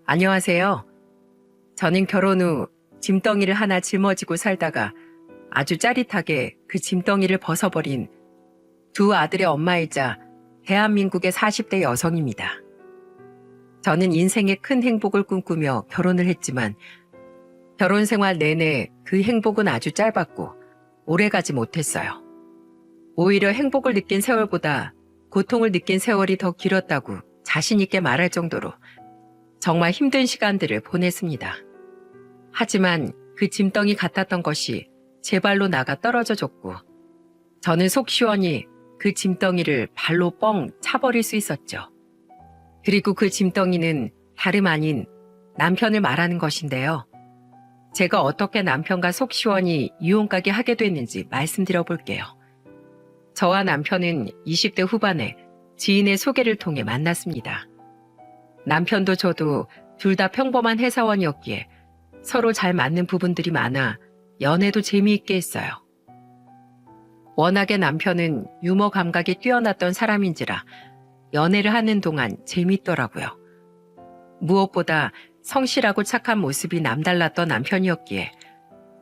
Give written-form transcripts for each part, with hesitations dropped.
안녕하세요. 저는 결혼 후 짐덩이를 하나 짊어지고 살다가 아주 짜릿하게 그 짐덩이를 벗어버린 두 아들의 엄마이자 대한민국의 40대 여성입니다. 저는 인생의 큰 행복을 꿈꾸며 결혼을 했지만 결혼 생활 내내 그 행복은 아주 짧았고 오래가지 못했어요. 오히려 행복을 느낀 세월보다 고통을 느낀 세월이 더 길었다고 자신 있게 말할 정도로 정말 힘든 시간들을 보냈습니다. 하지만 그 짐덩이 같았던 것이 제 발로 나가 떨어져 줬고 저는 속 시원히 그 짐덩이를 발로 뻥 차버릴 수 있었죠. 그리고 그 짐덩이는 다름 아닌 남편을 말하는 것인데요. 제가 어떻게 남편과 속 시원히 이혼까지 하게 됐는지 말씀드려 볼게요. 저와 남편은 20대 후반에 지인의 소개를 통해 만났습니다. 남편도 저도 둘 다 평범한 회사원이었기에 서로 잘 맞는 부분들이 많아 연애도 재미있게 했어요. 워낙에 남편은 유머 감각이 뛰어났던 사람인지라 연애를 하는 동안 재미있더라고요. 무엇보다 성실하고 착한 모습이 남달랐던 남편이었기에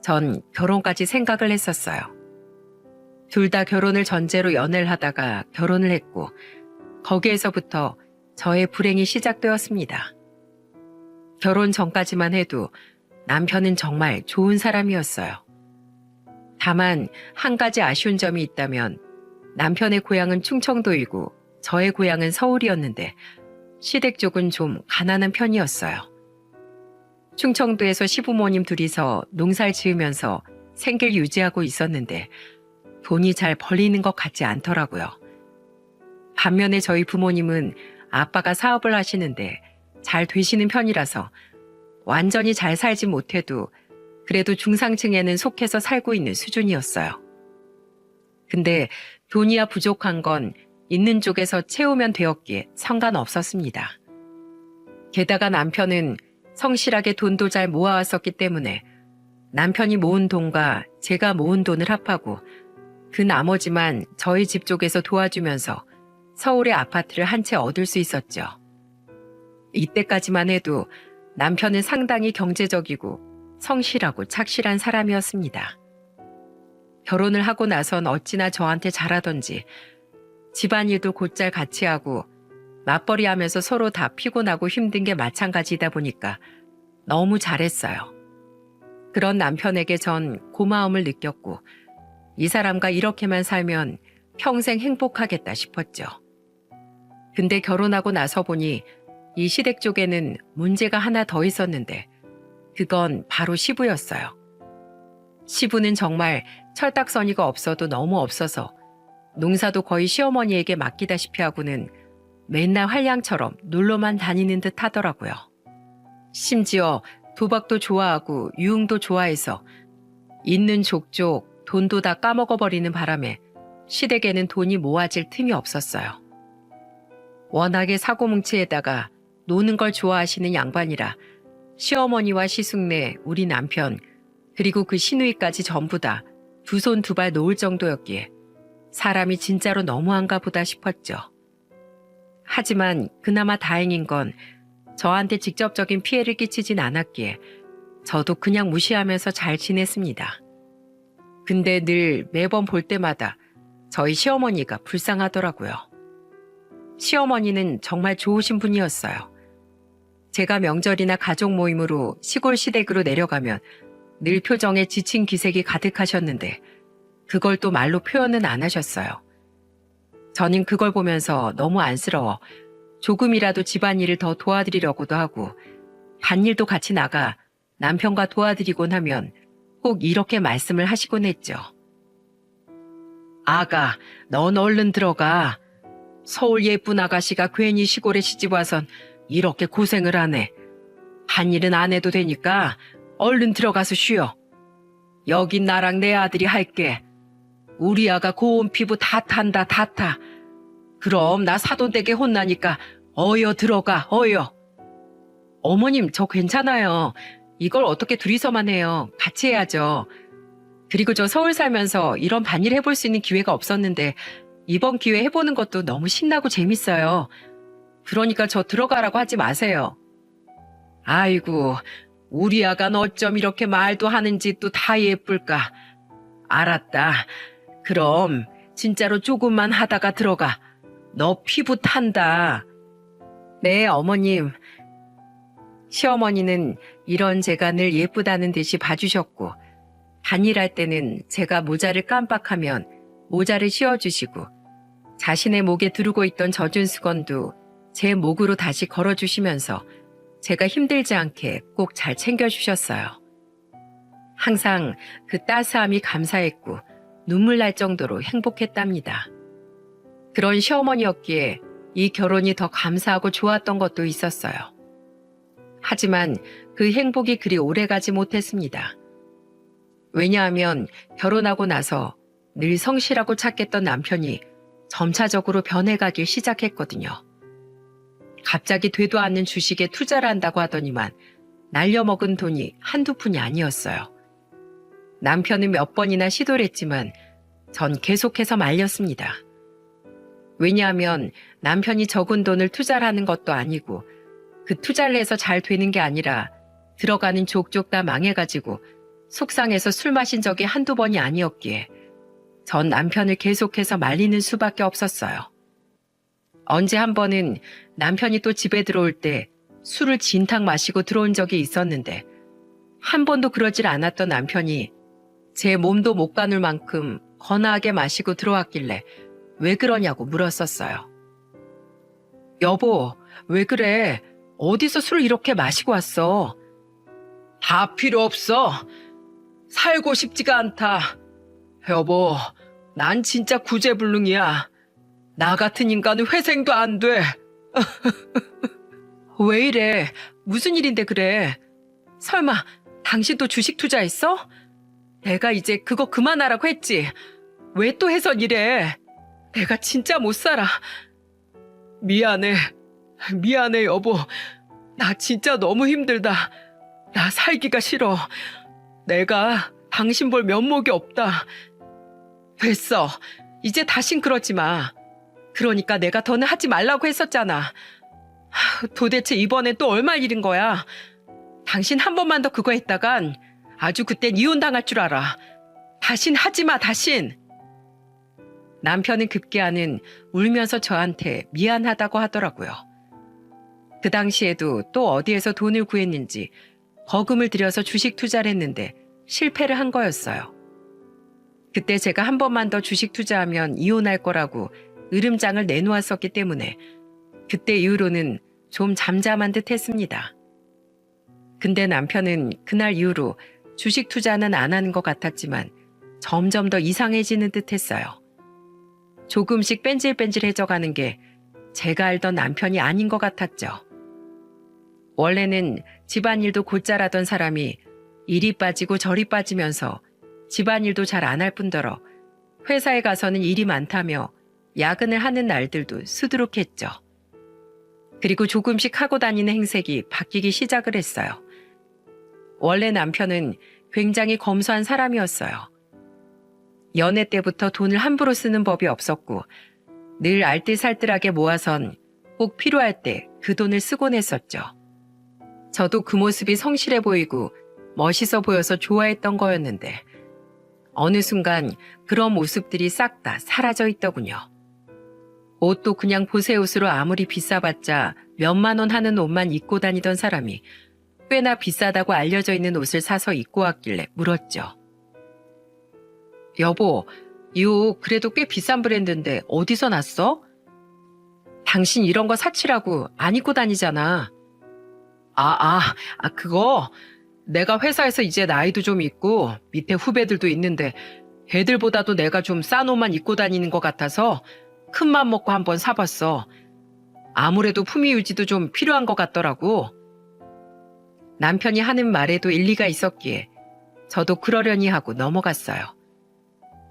전 결혼까지 생각을 했었어요. 둘 다 결혼을 전제로 연애를 하다가 결혼을 했고 거기에서부터 저의 불행이 시작되었습니다. 결혼 전까지만 해도 남편은 정말 좋은 사람이었어요. 다만 한 가지 아쉬운 점이 있다면 남편의 고향은 충청도이고 저의 고향은 서울이었는데 시댁 쪽은 좀 가난한 편이었어요. 충청도에서 시부모님 둘이서 농사를 지으면서 생계를 유지하고 있었는데 돈이 잘 벌리는 것 같지 않더라고요. 반면에 저희 부모님은 아빠가 사업을 하시는데 잘 되시는 편이라서 완전히 잘 살지 못해도 그래도 중상층에는 속해서 살고 있는 수준이었어요. 근데 돈이야 부족한 건 있는 쪽에서 채우면 되었기에 상관없었습니다. 게다가 남편은 성실하게 돈도 잘 모아왔었기 때문에 남편이 모은 돈과 제가 모은 돈을 합하고 그 나머지만 저희 집 쪽에서 도와주면서 서울의 아파트를 한 채 얻을 수 있었죠. 이때까지만 해도 남편은 상당히 경제적이고 성실하고 착실한 사람이었습니다. 결혼을 하고 나선 어찌나 저한테 잘하던지 집안일도 곧잘 같이 하고 맞벌이 하면서 서로 다 피곤하고 힘든 게 마찬가지다 보니까 너무 잘했어요. 그런 남편에게 전 고마움을 느꼈고 이 사람과 이렇게만 살면 평생 행복하겠다 싶었죠. 근데 결혼하고 나서 보니 이 시댁 쪽에는 문제가 하나 더 있었는데 그건 바로 시부였어요. 시부는 정말 철딱서니가 없어도 너무 없어서 농사도 거의 시어머니에게 맡기다시피 하고는 맨날 활량처럼 놀러만 다니는 듯 하더라고요. 심지어 도박도 좋아하고 유흥도 좋아해서 있는 족족 돈도 다 까먹어버리는 바람에 시댁에는 돈이 모아질 틈이 없었어요. 워낙에 사고뭉치에다가 노는 걸 좋아하시는 양반이라 시어머니와 시숙네, 우리 남편, 그리고 그 시누이까지 전부 다 두 손 두 발 놓을 정도였기에 사람이 진짜로 너무한가 보다 싶었죠. 하지만 그나마 다행인 건 저한테 직접적인 피해를 끼치진 않았기에 저도 그냥 무시하면서 잘 지냈습니다. 근데 늘 매번 볼 때마다 저희 시어머니가 불쌍하더라고요. 시어머니는 정말 좋으신 분이었어요. 제가 명절이나 가족 모임으로 시골 시댁으로 내려가면 늘 표정에 지친 기색이 가득하셨는데 그걸 또 말로 표현은 안 하셨어요. 저는 그걸 보면서 너무 안쓰러워 조금이라도 집안일을 더 도와드리려고도 하고 밭일도 같이 나가 남편과 도와드리곤 하면 꼭 이렇게 말씀을 하시곤 했죠. 아가, 넌 얼른 들어가. 서울 예쁜 아가씨가 괜히 시골에 시집와선 이렇게 고생을 하네. 밭일은 안 해도 되니까 얼른 들어가서 쉬어. 여긴 나랑 내 아들이 할게. 우리 아가 고운 피부 다 탄다 다 타. 그럼 나 사돈댁에 혼나니까 어여 들어가 어여. 어머님 저 괜찮아요. 이걸 어떻게 둘이서만 해요. 같이 해야죠. 그리고 저 서울 살면서 이런 밭일 해볼 수 있는 기회가 없었는데 이번 기회 해보는 것도 너무 신나고 재밌어요. 그러니까 저 들어가라고 하지 마세요. 아이고, 우리 아간 어쩜 이렇게 말도 하는지 또 다 예쁠까. 알았다. 그럼 진짜로 조금만 하다가 들어가. 너 피부 탄다. 네, 어머님. 시어머니는 이런 제가 늘 예쁘다는 듯이 봐주셨고, 단일할 때는 제가 모자를 깜빡하면 모자를 씌워주시고, 자신의 목에 두르고 있던 젖은 수건도 제 목으로 다시 걸어주시면서 제가 힘들지 않게 꼭 잘 챙겨주셨어요. 항상 그 따스함이 감사했고 눈물 날 정도로 행복했답니다. 그런 시어머니였기에 이 결혼이 더 감사하고 좋았던 것도 있었어요. 하지만 그 행복이 그리 오래가지 못했습니다. 왜냐하면 결혼하고 나서 늘 성실하고 착했던 남편이 점차적으로 변해가기 시작했거든요. 갑자기 되도 않는 주식에 투자를 한다고 하더니만 날려먹은 돈이 한두 푼이 아니었어요. 남편은 몇 번이나 시도를 했지만 전 계속해서 말렸습니다. 왜냐하면 남편이 적은 돈을 투자를 하는 것도 아니고 그 투자를 해서 잘 되는 게 아니라 들어가는 족족 다 망해가지고 속상해서 술 마신 적이 한두 번이 아니었기에 전 남편을 계속해서 말리는 수밖에 없었어요. 언제 한 번은 남편이 또 집에 들어올 때 술을 진탕 마시고 들어온 적이 있었는데 한 번도 그러질 않았던 남편이 제 몸도 못 가눌 만큼 거나하게 마시고 들어왔길래 왜 그러냐고 물었었어요. 여보, 왜 그래? 어디서 술을 이렇게 마시고 왔어? 다 필요 없어. 살고 싶지가 않다. 여보, 난 진짜 구제불능이야. 나 같은 인간은 회생도 안 돼. 왜 이래? 무슨 일인데 그래? 설마 당신도 주식 투자했어? 내가 이제 그거 그만하라고 했지. 왜 또 해선 이래? 내가 진짜 못 살아. 미안해. 미안해 여보. 나 진짜 너무 힘들다. 나 살기가 싫어. 내가 당신 볼 면목이 없다. 됐어. 이제 다신 그러지 마. 그러니까 내가 더는 하지 말라고 했었잖아. 도대체 이번엔 또 얼마 일인 거야? 당신 한 번만 더 그거 했다간 아주 그땐 이혼당할 줄 알아. 다신 하지 마, 다신. 남편은 급기야는 울면서 저한테 미안하다고 하더라고요. 그 당시에도 또 어디에서 돈을 구했는지 거금을 들여서 주식 투자를 했는데 실패를 한 거였어요. 그때 제가 한 번만 더 주식 투자하면 이혼할 거라고 으름장을 내놓았었기 때문에 그때 이후로는 좀 잠잠한 듯 했습니다. 근데 남편은 그날 이후로 주식 투자는 안 하는 것 같았지만 점점 더 이상해지는 듯 했어요. 조금씩 뺀질뺀질해져가는 게 제가 알던 남편이 아닌 것 같았죠. 원래는 집안일도 곧잘하던 사람이 이리 빠지고 저리 빠지면서 집안일도 잘 안 할 뿐더러 회사에 가서는 일이 많다며 야근을 하는 날들도 수두룩했죠. 그리고 조금씩 하고 다니는 행색이 바뀌기 시작을 했어요. 원래 남편은 굉장히 검소한 사람이었어요. 연애 때부터 돈을 함부로 쓰는 법이 없었고 늘 알뜰살뜰하게 모아선 꼭 필요할 때 그 돈을 쓰곤 했었죠. 저도 그 모습이 성실해 보이고 멋있어 보여서 좋아했던 거였는데 어느 순간 그런 모습들이 싹 다 사라져 있더군요. 옷도 그냥 보세옷으로 아무리 비싸봤자 몇만 원 하는 옷만 입고 다니던 사람이 꽤나 비싸다고 알려져 있는 옷을 사서 입고 왔길래 물었죠. 여보, 이 옷 그래도 꽤 비싼 브랜드인데 어디서 났어? 당신 이런 거 사치라고 안 입고 다니잖아. 그거 내가 회사에서 이제 나이도 좀 있고 밑에 후배들도 있는데 애들보다도 내가 좀 싼 옷만 입고 다니는 것 같아서 큰맘 먹고 한번 사봤어. 아무래도 품위 유지도 좀 필요한 것 같더라고. 남편이 하는 말에도 일리가 있었기에 저도 그러려니 하고 넘어갔어요.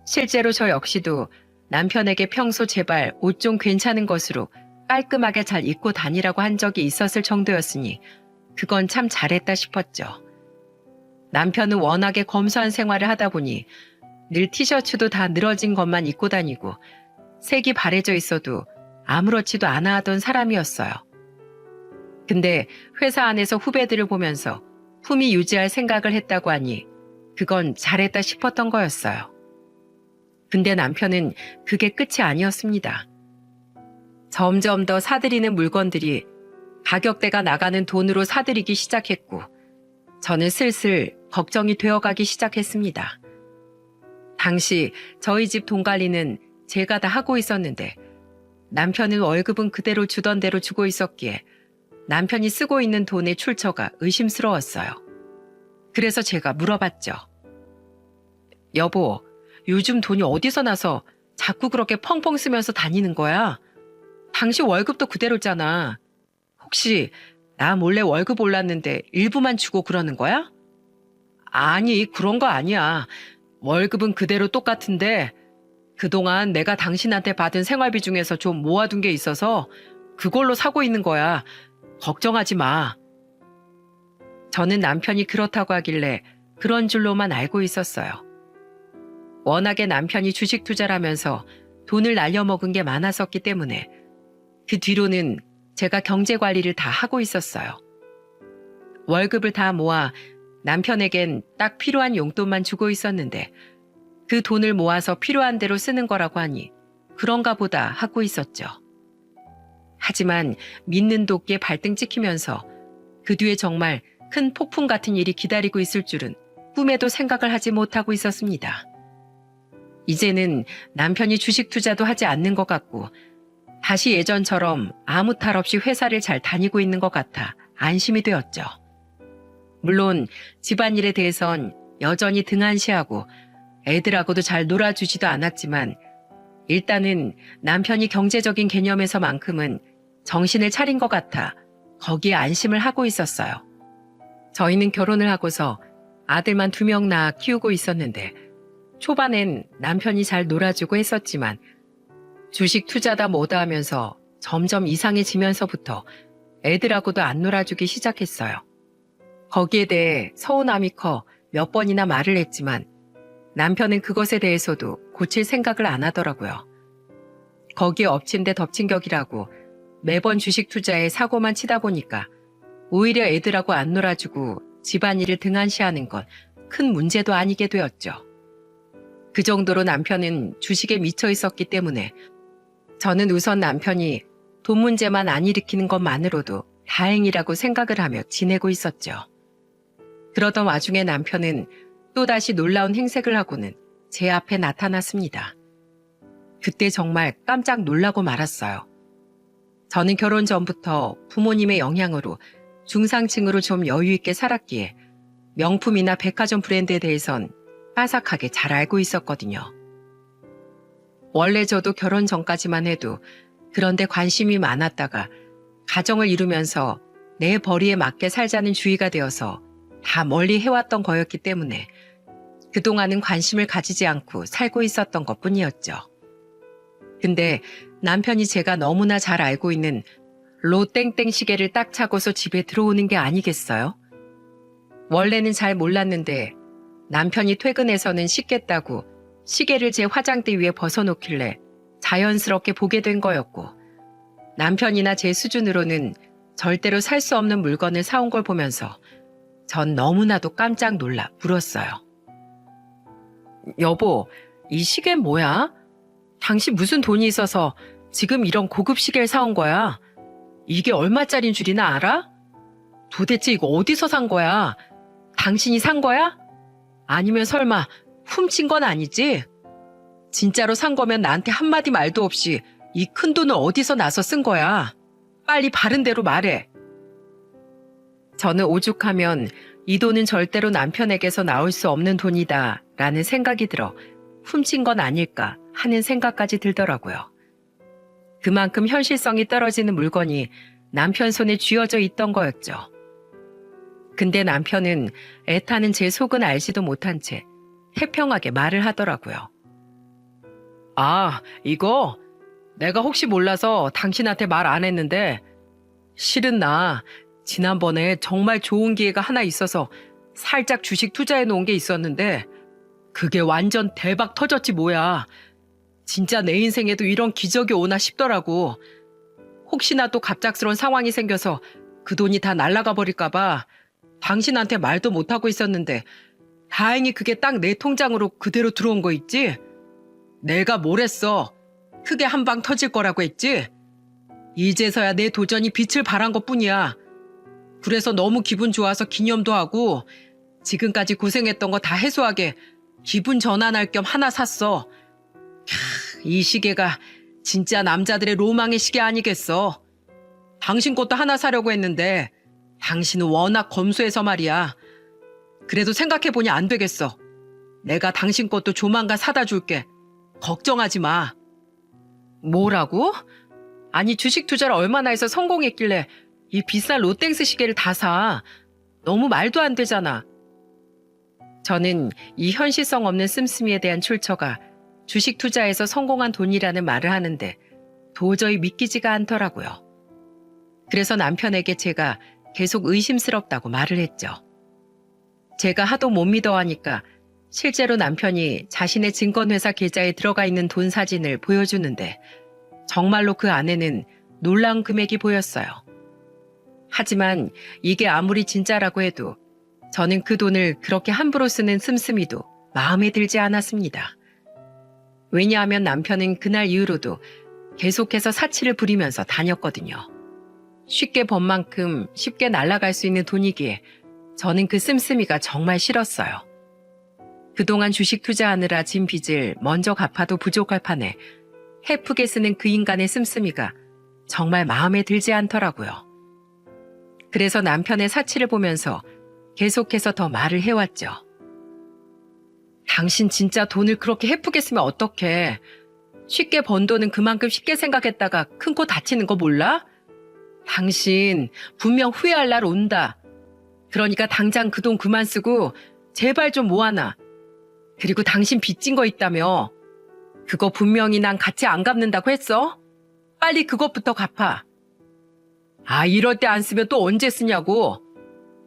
실제로 저 역시도 남편에게 평소 제발 옷 좀 괜찮은 것으로 깔끔하게 잘 입고 다니라고 한 적이 있었을 정도였으니 그건 참 잘했다 싶었죠. 남편은 워낙에 검소한 생활을 하다 보니 늘 티셔츠도 다 늘어진 것만 입고 다니고 색이 바래져 있어도 아무렇지도 않아 하던 사람이었어요. 근데 회사 안에서 후배들을 보면서 품위 유지할 생각을 했다고 하니 그건 잘했다 싶었던 거였어요. 근데 남편은 그게 끝이 아니었습니다. 점점 더 사들이는 물건들이 가격대가 나가는 돈으로 사들이기 시작했고 저는 슬슬 걱정이 되어가기 시작했습니다. 당시 저희 집 돈 관리는 제가 다 하고 있었는데 남편은 월급은 그대로 주던 대로 주고 있었기에 남편이 쓰고 있는 돈의 출처가 의심스러웠어요. 그래서 제가 물어봤죠. 여보, 요즘 돈이 어디서 나서 자꾸 그렇게 펑펑 쓰면서 다니는 거야? 당신 월급도 그대로잖아. 혹시 나 몰래 월급 올랐는데 일부만 주고 그러는 거야? 아니, 그런 거 아니야. 월급은 그대로 똑같은데 그동안 내가 당신한테 받은 생활비 중에서 좀 모아둔 게 있어서 그걸로 사고 있는 거야. 걱정하지 마. 저는 남편이 그렇다고 하길래 그런 줄로만 알고 있었어요. 워낙에 남편이 주식 투자를 하면서 돈을 날려먹은 게 많았었기 때문에 그 뒤로는 제가 경제 관리를 다 하고 있었어요. 월급을 다 모아 남편에겐 딱 필요한 용돈만 주고 있었는데 그 돈을 모아서 필요한 대로 쓰는 거라고 하니 그런가 보다 하고 있었죠. 하지만 믿는 도끼에 발등 찍히면서 그 뒤에 정말 큰 폭풍 같은 일이 기다리고 있을 줄은 꿈에도 생각을 하지 못하고 있었습니다. 이제는 남편이 주식 투자도 하지 않는 것 같고 다시 예전처럼 아무 탈 없이 회사를 잘 다니고 있는 것 같아 안심이 되었죠. 물론 집안일에 대해선 여전히 등한시하고 애들하고도 잘 놀아주지도 않았지만 일단은 남편이 경제적인 개념에서만큼은 정신을 차린 것 같아 거기에 안심을 하고 있었어요. 저희는 결혼을 하고서 아들만 2명 낳아 키우고 있었는데 초반엔 남편이 잘 놀아주고 했었지만 주식 투자다 뭐다 하면서 점점 이상해지면서부터 애들하고도 안 놀아주기 시작했어요. 거기에 대해 서운함이 커 몇 번이나 말을 했지만 남편은 그것에 대해서도 고칠 생각을 안 하더라고요. 거기에 엎친 데 덮친 격이라고 매번 주식 투자에 사고만 치다 보니까 오히려 애들하고 안 놀아주고 집안일을 등한시하는 건 큰 문제도 아니게 되었죠. 그 정도로 남편은 주식에 미쳐 있었기 때문에 저는 우선 남편이 돈 문제만 안 일으키는 것만으로도 다행이라고 생각을 하며 지내고 있었죠. 그러던 와중에 남편은 또다시 놀라운 행색을 하고는 제 앞에 나타났습니다. 그때 정말 깜짝 놀라고 말았어요. 저는 결혼 전부터 부모님의 영향으로 중상층으로 좀 여유 있게 살았기에 명품이나 백화점 브랜드에 대해선 빠삭하게 잘 알고 있었거든요. 원래 저도 결혼 전까지만 해도 그런데 관심이 많았다가 가정을 이루면서 내 벌이에 맞게 살자는 주의가 되어서 다 멀리 해왔던 거였기 때문에 그동안은 관심을 가지지 않고 살고 있었던 것뿐이었죠. 근데 남편이 제가 너무나 잘 알고 있는 로땡땡 시계를 딱 차고서 집에 들어오는 게 아니겠어요? 원래는 잘 몰랐는데 남편이 퇴근해서는 씻겠다고 시계를 제 화장대 위에 벗어놓길래 자연스럽게 보게 된 거였고 남편이나 제 수준으로는 절대로 살 수 없는 물건을 사온 걸 보면서 전 너무나도 깜짝 놀라 물었어요. 여보, 이 시계 뭐야? 당신 무슨 돈이 있어서 지금 이런 고급 시계를 사온 거야? 이게 얼마짜린 줄이나 알아? 도대체 이거 어디서 산 거야? 당신이 산 거야? 아니면 설마 훔친 건 아니지? 진짜로 산 거면 나한테 한마디 말도 없이 이 큰 돈을 어디서 나서 쓴 거야? 빨리 바른 대로 말해. 저는 오죽하면 이 돈은 절대로 남편에게서 나올 수 없는 돈이다 라는 생각이 들어 훔친 건 아닐까 하는 생각까지 들더라고요. 그만큼 현실성이 떨어지는 물건이 남편 손에 쥐어져 있던 거였죠. 근데 남편은 애타는 제 속은 알지도 못한 채 태평하게 말을 하더라고요. 아, 이거? 내가 혹시 몰라서 당신한테 말 안 했는데 실은 나 지난번에 정말 좋은 기회가 하나 있어서 살짝 주식 투자해 놓은 게 있었는데 그게 완전 대박 터졌지 뭐야. 진짜 내 인생에도 이런 기적이 오나 싶더라고. 혹시나 또 갑작스러운 상황이 생겨서 그 돈이 다 날아가 버릴까봐 당신한테 말도 못하고 있었는데 다행히 그게 딱 내 통장으로 그대로 들어온 거 있지? 내가 뭘 했어? 크게 한 방 터질 거라고 했지? 이제서야 내 도전이 빛을 발한 것뿐이야. 그래서 너무 기분 좋아서 기념도 하고 지금까지 고생했던 거 다 해소하게 기분 전환할 겸 하나 샀어. 이 시계가 진짜 남자들의 로망의 시계 아니겠어. 당신 것도 하나 사려고 했는데 당신은 워낙 검소해서 말이야. 그래도 생각해보니 안 되겠어. 내가 당신 것도 조만간 사다 줄게. 걱정하지 마. 뭐라고? 아니 주식 투자를 얼마나 해서 성공했길래 이 비싼 롯땡스 시계를 다 사. 너무 말도 안 되잖아. 저는 이 현실성 없는 씀씀이에 대한 출처가 주식 투자에서 성공한 돈이라는 말을 하는데 도저히 믿기지가 않더라고요. 그래서 남편에게 제가 계속 의심스럽다고 말을 했죠. 제가 하도 못 믿어하니까 실제로 남편이 자신의 증권회사 계좌에 들어가 있는 돈 사진을 보여주는데 정말로 그 안에는 놀라운 금액이 보였어요. 하지만 이게 아무리 진짜라고 해도 저는 그 돈을 그렇게 함부로 쓰는 씀씀이도 마음에 들지 않았습니다. 왜냐하면 남편은 그날 이후로도 계속해서 사치를 부리면서 다녔거든요. 쉽게 번 만큼 쉽게 날아갈 수 있는 돈이기에 저는 그 씀씀이가 정말 싫었어요. 그동안 주식 투자하느라 진 빚을 먼저 갚아도 부족할 판에 헤프게 쓰는 그 인간의 씀씀이가 정말 마음에 들지 않더라고요. 그래서 남편의 사치를 보면서 계속해서 더 말을 해왔죠. 당신 진짜 돈을 그렇게 헤프게 쓰면 어떡해. 쉽게 번 돈은 그만큼 쉽게 생각했다가 큰 코 다치는 거 몰라? 당신 분명 후회할 날 온다. 그러니까 당장 그 돈 그만 쓰고 제발 좀 모아놔. 그리고 당신 빚진 거 있다며. 그거 분명히 난 같이 안 갚는다고 했어? 빨리 그것부터 갚아. 아, 이럴 때 안 쓰면 또 언제 쓰냐고.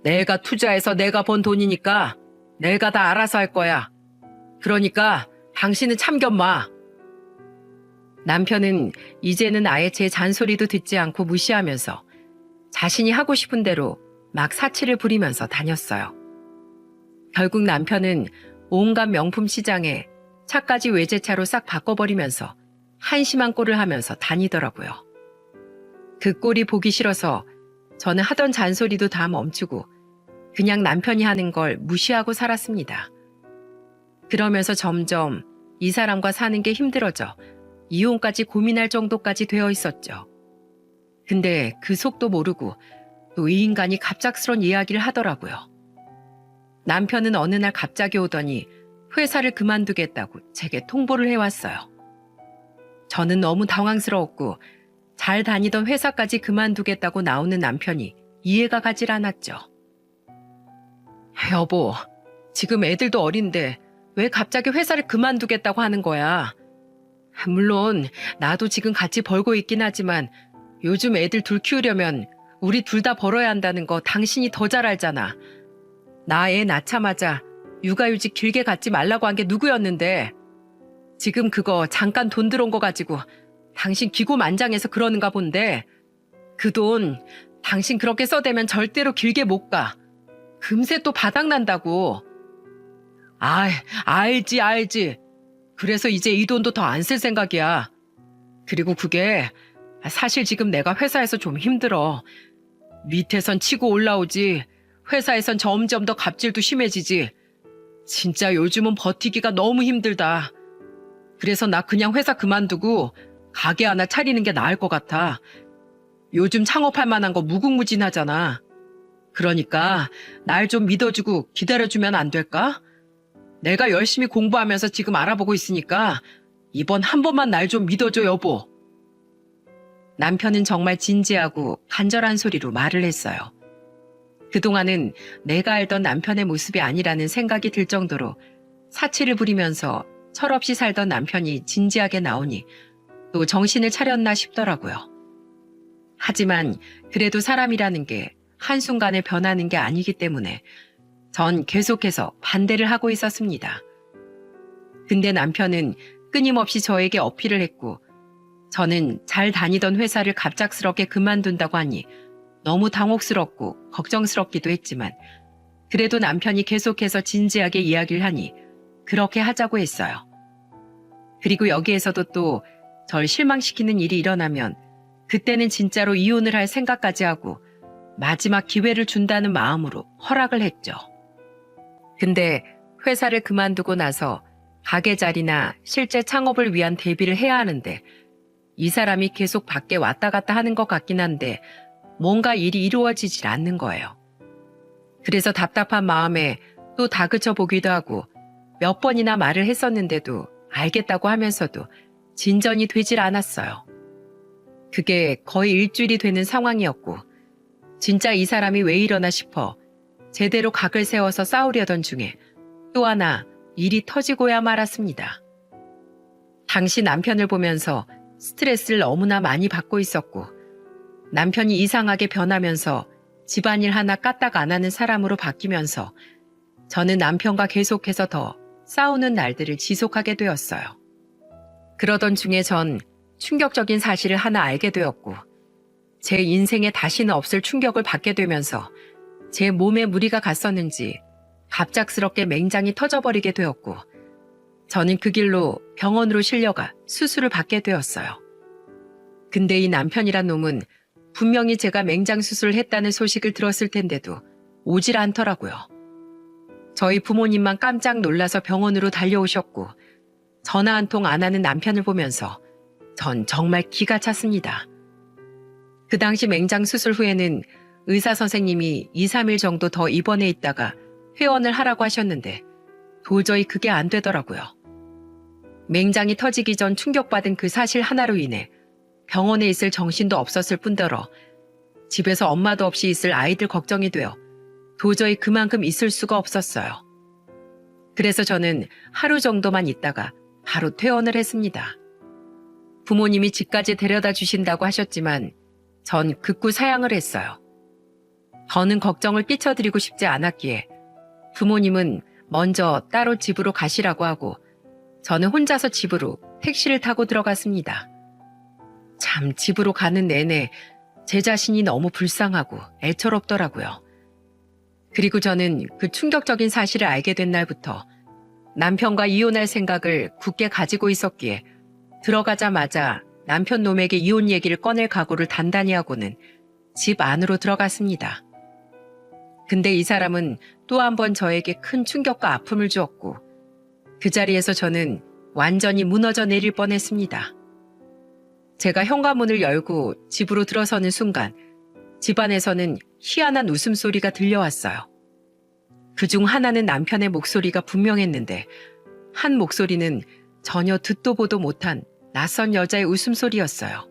내가 투자해서 내가 번 돈이니까 내가 다 알아서 할 거야. 그러니까 당신은 참견 마. 남편은 이제는 아예 제 잔소리도 듣지 않고 무시하면서 자신이 하고 싶은 대로 막 사치를 부리면서 다녔어요. 결국 남편은 온갖 명품 시장에 차까지 외제차로 싹 바꿔버리면서 한심한 꼴을 하면서 다니더라고요. 그 꼴이 보기 싫어서 저는 하던 잔소리도 다 멈추고 그냥 남편이 하는 걸 무시하고 살았습니다. 그러면서 점점 이 사람과 사는 게 힘들어져 이혼까지 고민할 정도까지 되어 있었죠. 근데 그 속도 모르고 또 이 인간이 갑작스런 이야기를 하더라고요. 남편은 어느 날 갑자기 오더니 회사를 그만두겠다고 제게 통보를 해왔어요. 저는 너무 당황스러웠고 잘 다니던 회사까지 그만두겠다고 나오는 남편이 이해가 가질 않았죠. 여보, 지금 애들도 어린데 왜 갑자기 회사를 그만두겠다고 하는 거야? 물론 나도 지금 같이 벌고 있긴 하지만 요즘 애들 둘 키우려면 우리 둘 다 벌어야 한다는 거 당신이 더 잘 알잖아. 나 애 낳자마자 육아휴직 길게 갖지 말라고 한 게 누구였는데 지금 그거 잠깐 돈 들어온 거 가지고 당신 기고만장해서 그러는가 본데 그 돈 당신 그렇게 써대면 절대로 길게 못 가. 금세 또 바닥난다고. 알지. 그래서 이제 이 돈도 더 안 쓸 생각이야. 그리고 그게 사실 지금 내가 회사에서 좀 힘들어. 밑에선 치고 올라오지 회사에선 점점 더 갑질도 심해지지. 진짜 요즘은 버티기가 너무 힘들다. 그래서 나 그냥 회사 그만두고 가게 하나 차리는 게 나을 것 같아. 요즘 창업할 만한 거 무궁무진하잖아. 그러니까 날 좀 믿어주고 기다려주면 안 될까? 내가 열심히 공부하면서 지금 알아보고 있으니까 이번 한 번만 날 좀 믿어줘, 여보. 남편은 정말 진지하고 간절한 소리로 말을 했어요. 그동안은 내가 알던 남편의 모습이 아니라는 생각이 들 정도로 사치를 부리면서 철없이 살던 남편이 진지하게 나오니 또 정신을 차렸나 싶더라고요. 하지만 그래도 사람이라는 게 한순간에 변하는 게 아니기 때문에 전 계속해서 반대를 하고 있었습니다. 근데 남편은 끊임없이 저에게 어필을 했고 저는 잘 다니던 회사를 갑작스럽게 그만둔다고 하니 너무 당혹스럽고 걱정스럽기도 했지만 그래도 남편이 계속해서 진지하게 이야기를 하니 그렇게 하자고 했어요. 그리고 여기에서도 또 절 실망시키는 일이 일어나면 그때는 진짜로 이혼을 할 생각까지 하고 마지막 기회를 준다는 마음으로 허락을 했죠. 근데 회사를 그만두고 나서 가게 자리나 실제 창업을 위한 대비를 해야 하는데 이 사람이 계속 밖에 왔다 갔다 하는 것 같긴 한데 뭔가 일이 이루어지질 않는 거예요. 그래서 답답한 마음에 또 다그쳐 보기도 하고 몇 번이나 말을 했었는데도 알겠다고 하면서도 진전이 되질 않았어요. 그게 거의 일주일이 되는 상황이었고 진짜 이 사람이 왜 이러나 싶어 제대로 각을 세워서 싸우려던 중에 또 하나 일이 터지고야 말았습니다. 당시 남편을 보면서 스트레스를 너무나 많이 받고 있었고 남편이 이상하게 변하면서 집안일 하나 까딱 안 하는 사람으로 바뀌면서 저는 남편과 계속해서 더 싸우는 날들을 지속하게 되었어요. 그러던 중에 전 충격적인 사실을 하나 알게 되었고 제 인생에 다시는 없을 충격을 받게 되면서 제 몸에 무리가 갔었는지 갑작스럽게 맹장이 터져버리게 되었고 저는 그 길로 병원으로 실려가 수술을 받게 되었어요. 근데 이 남편이란 놈은 분명히 제가 맹장 수술을 했다는 소식을 들었을 텐데도 오질 않더라고요. 저희 부모님만 깜짝 놀라서 병원으로 달려오셨고 전화 한 통 안 하는 남편을 보면서 전 정말 기가 찼습니다. 그 당시 맹장 수술 후에는 의사 선생님이 2, 3일 정도 더 입원해 있다가 퇴원을 하라고 하셨는데 도저히 그게 안 되더라고요. 맹장이 터지기 전 충격받은 그 사실 하나로 인해 병원에 있을 정신도 없었을 뿐더러 집에서 엄마도 없이 있을 아이들 걱정이 되어 도저히 그만큼 있을 수가 없었어요. 그래서 저는 하루 정도만 있다가 바로 퇴원을 했습니다. 부모님이 집까지 데려다 주신다고 하셨지만 전 극구 사양을 했어요. 저는 걱정을 끼쳐드리고 싶지 않았기에 부모님은 먼저 따로 집으로 가시라고 하고 저는 혼자서 집으로 택시를 타고 들어갔습니다. 참 집으로 가는 내내 제 자신이 너무 불쌍하고 애처롭더라고요. 그리고 저는 그 충격적인 사실을 알게 된 날부터 남편과 이혼할 생각을 굳게 가지고 있었기에 들어가자마자 남편 놈에게 이혼 얘기를 꺼낼 각오를 단단히 하고는 집 안으로 들어갔습니다. 근데 이 사람은 또 한 번 저에게 큰 충격과 아픔을 주었고 그 자리에서 저는 완전히 무너져 내릴 뻔했습니다. 제가 현관문을 열고 집으로 들어서는 순간 집안에서는 희한한 웃음소리가 들려왔어요. 그중 하나는 남편의 목소리가 분명했는데 한 목소리는 전혀 듣도 보도 못한 낯선 여자의 웃음소리였어요.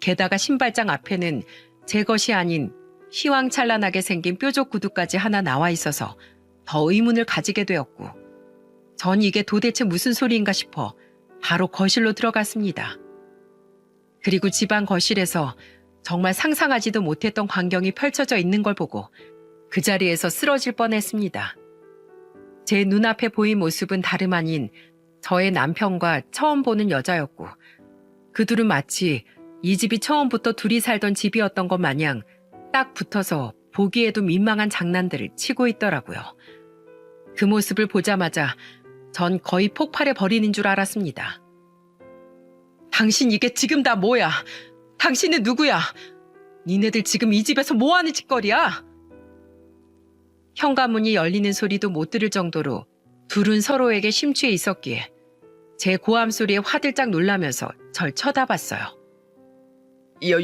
게다가 신발장 앞에는 제 것이 아닌 휘황찬란하게 생긴 뾰족 구두까지 하나 나와 있어서 더 의문을 가지게 되었고 전 이게 도대체 무슨 소리인가 싶어 바로 거실로 들어갔습니다. 그리고 집안 거실에서 정말 상상하지도 못했던 광경이 펼쳐져 있는 걸 보고 그 자리에서 쓰러질 뻔했습니다. 제 눈앞에 보인 모습은 다름 아닌 저의 남편과 처음 보는 여자였고 그 둘은 마치 이 집이 처음부터 둘이 살던 집이었던 것 마냥 딱 붙어서 보기에도 민망한 장난들을 치고 있더라고요. 그 모습을 보자마자 전 거의 폭발해 버리는 줄 알았습니다. 당신 이게 지금 다 뭐야? 당신은 누구야? 니네들 지금 이 집에서 뭐하는 짓거리야? 현관문이 열리는 소리도 못 들을 정도로 둘은 서로에게 심취해 있었기에 제 고함 소리에 화들짝 놀라면서 절 쳐다봤어요.